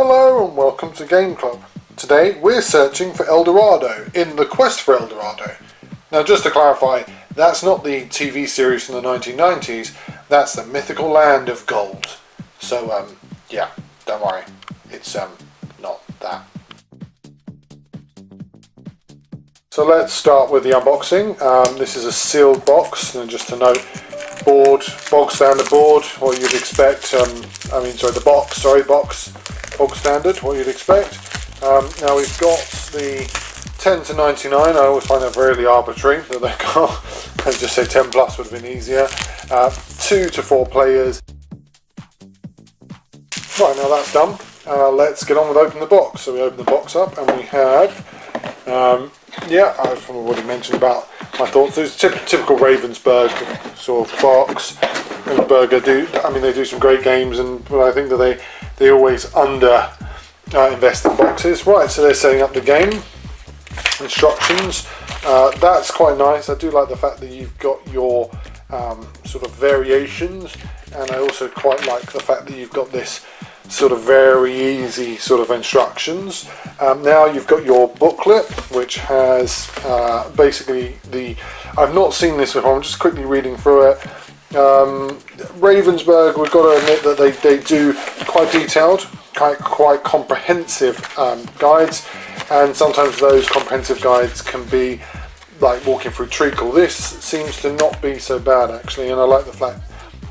Hello and welcome to Game Club. Today we're searching for El Dorado in the quest for El Dorado. Now just to clarify, that's not the TV series from the 1990s, that's the mythical land of gold. So yeah, don't worry, it's not that. So let's start with the unboxing. This is a sealed box, and just to note, bog standard board, what you'd expect. The box, bog standard, what you'd expect. Now we've got the 10 to 99. I always find that really arbitrary that they got. I'd just say 10 plus would have been easier. 2 to 4 players. Right, now that's done. Let's get on with opening the box. So we open the box up and we have, I've already mentioned about my thoughts. It's typical Ravensberger sort of box. Ravensberger they do some great games, but I think that they always invest in boxes. Right, so they're setting up the game. Instructions. That's quite nice. I do like the fact that you've got your sort of variations, and I also quite like the fact that you've got this sort of very easy sort of instructions. Now you've got your booklet, which has basically I've not seen this before, I'm just quickly reading through it. Ravensberg, we've got to admit that they do quite detailed, quite comprehensive guides, and sometimes those comprehensive guides can be like walking through treacle. This seems to not be so bad actually, and I like the fact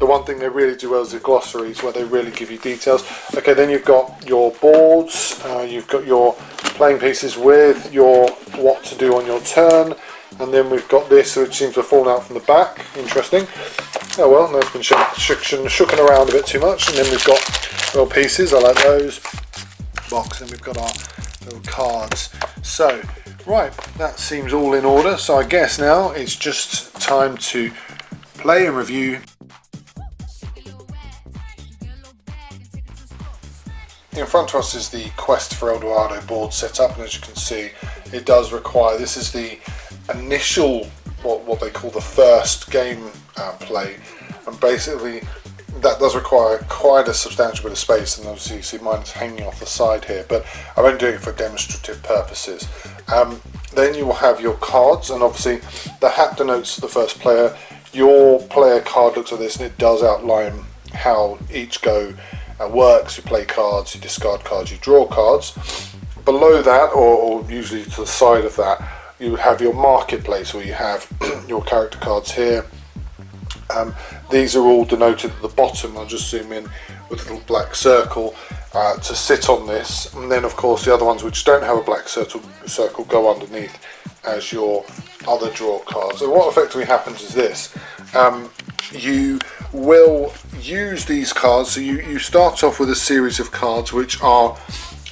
the one thing they really do well is the glossaries, where they really give you details. Okay, then you've got your boards, you've got your playing pieces with your what to do on your turn, and then we've got this which seems to have fallen out from the back. Interesting. Oh well, no, it's been shooken around a bit too much. And then we've got little pieces, I like those. Box, and we've got our little cards. So, right, that seems all in order. So I guess now it's just time to play and review. In front of us is the Quest for El Dorado board setup, and as you can see, it does require, this is the initial, what they call the first game play, and basically that does require quite a substantial bit of space, and obviously you see mine is hanging off the side here, but I'm only doing it for demonstrative purposes. Then you will have your cards, and obviously the hat denotes the first player. Your player card looks like this, and it does outline how each go works. You play cards, you discard cards, you draw cards. Below that, or usually to the side of that, you have your marketplace, where you have your character cards here. These are all denoted at the bottom. I'll just zoom in with a little black circle to sit on this, and then of course the other ones which don't have a black circle go underneath as your other draw cards. So what effectively happens is this: you will use these cards. So you start off with a series of cards which are,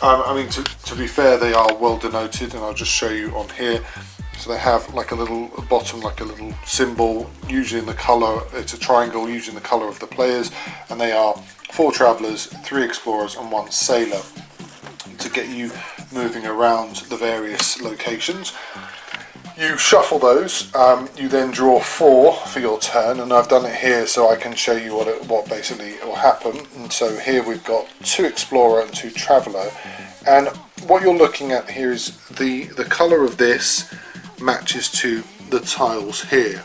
to be fair, they are well denoted, and I'll just show you on here. So they have like a little bottom, like a little symbol, usually in the colour, it's a triangle, usually in the colour of the players, and they are 4 travellers, 3 explorers and 1 sailor, to get you moving around the various locations. You shuffle those, you then draw 4 for your turn, and I've done it here so I can show you what basically will happen. And so here we've got 2 explorer and 2 traveller, and what you're looking at here is the colour of this matches to the tiles here.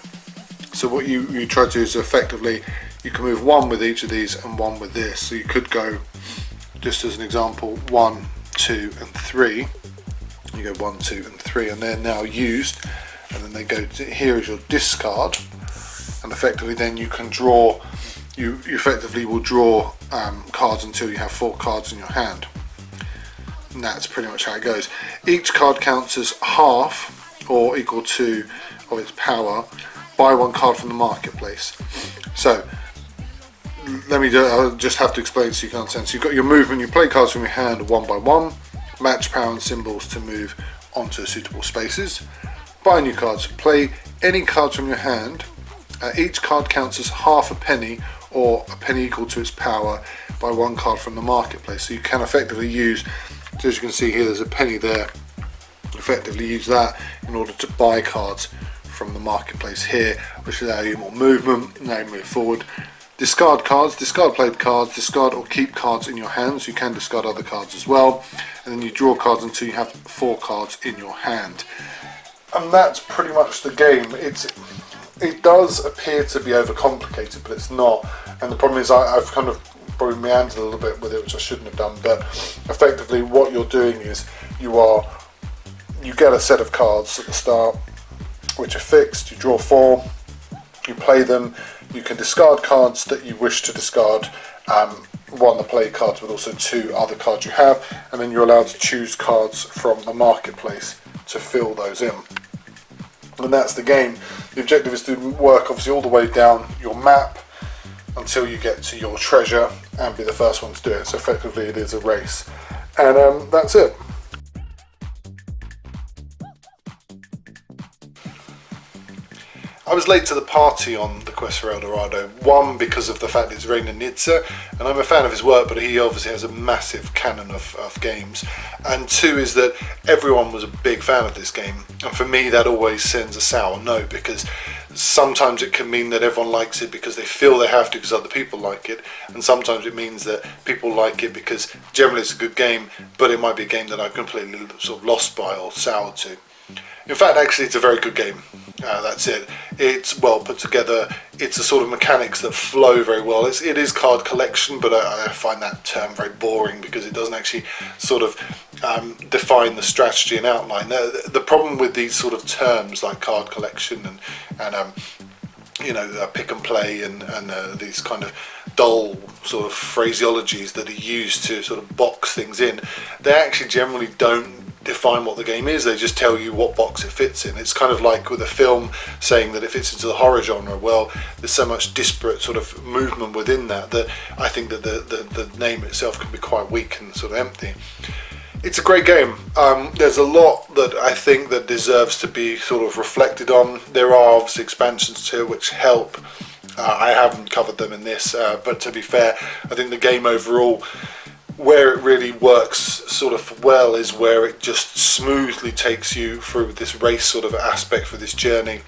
So what you try to do is effectively you can move 1 with each of these and 1 with this. So you could go, just as an example, 1, 2 and 3. You go 1, 2 and 3, and they're now used, and then they go to, here is your discard, and effectively then you can draw, you effectively will draw cards until you have 4 cards in your hand, and that's pretty much how it goes. Each card counts as half or equal to of its power. Buy 1 card from the marketplace. So I'll just have to explain so you can understand. So you've got your movement, you play cards from your hand 1 by 1, match power and symbols to move onto suitable spaces. Buy new cards, play any cards from your hand. Each card counts as half a penny or a penny equal to its power. Buy 1 card from the marketplace. So you can effectively use, so as you can see here, there's a penny there. Effectively use that in order to buy cards from the marketplace here, which allow you more movement. Now you move forward, discard cards, discard played cards, discard or keep cards in your hands. You can discard other cards as well, and then you draw cards until you have 4 cards in your hand. And that's pretty much the game. It does appear to be overcomplicated, but it's not. And the problem is I've kind of probably meandered a little bit with it, which I shouldn't have done. But effectively what you're doing is you get a set of cards at the start which are fixed. You draw 4, you play them, you can discard cards that you wish to discard, one the play cards but also 2 other cards you have, and then you're allowed to choose cards from the marketplace to fill those in. And that's the game. The objective is to work obviously all the way down your map until you get to your treasure and be the first one to do it. So effectively it is a race. And that's it. I was late to the party on the quest for El Dorado. 1, because of the fact it's Rainer Nizza, and I'm a fan of his work, but he obviously has a massive canon of games. And 2 is that everyone was a big fan of this game, and for me that always sends a sour note, because sometimes it can mean that everyone likes it because they feel they have to because other people like it, and sometimes it means that people like it because generally it's a good game, but it might be a game that I'm completely sort of lost by or soured to. In fact, actually, it's a very good game. That's it. It's well put together. It's a sort of mechanics that flow very well. It is card collection, but I find that term very boring because it doesn't actually sort of define the strategy and outline. The problem with these sort of terms like card collection and you know, pick and play and these kind of dull sort of phraseologies that are used to sort of box things in, they actually generally don't define what the game is. They just tell you what box it fits in. It's kind of like with a film saying that it fits into the horror genre. Well, there's so much disparate sort of movement within that I think that the name itself can be quite weak and sort of empty. It's a great game. There's a lot that I think that deserves to be sort of reflected on. There are obviously expansions to it which help. I haven't covered them in this, but to be fair, I think the game overall, where it really works sort of well is where it just smoothly takes you through this race sort of aspect for this journey.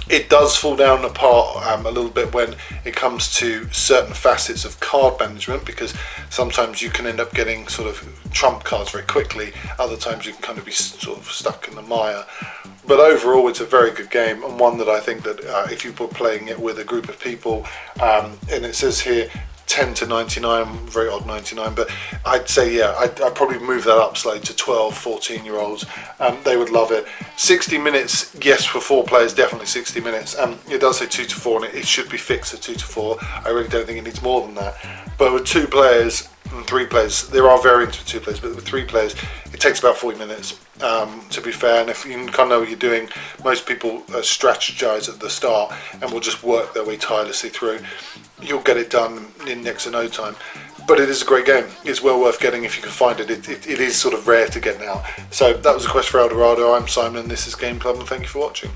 It does fall down apart a little bit when it comes to certain facets of card management, because sometimes you can end up getting sort of trump cards very quickly, other times you can kind of be sort of stuck in the mire. But overall it's a very good game, and one that I think that if you were playing it with a group of people, and it says here 10 to 99, very odd 99, but I'd say yeah, I'd probably move that up slightly to 12, 14 year olds. They would love it. 60 minutes, yes, for 4 players, definitely 60 minutes. It does say 2 to 4 and it should be fixed at 2 to 4. I really don't think it needs more than that. But with 2 players and 3 players, there are variants with 2 players, but with 3 players it takes about 40 minutes to be fair. And if you kind of know what you're doing, most people strategize at the start and will just work their way tirelessly through. You'll get it done in next to no time. But it is a great game. It's well worth getting if you can find it. It is sort of rare to get now. So that was a quest for El Dorado. I'm Simon, this is Game Club, and thank you for watching.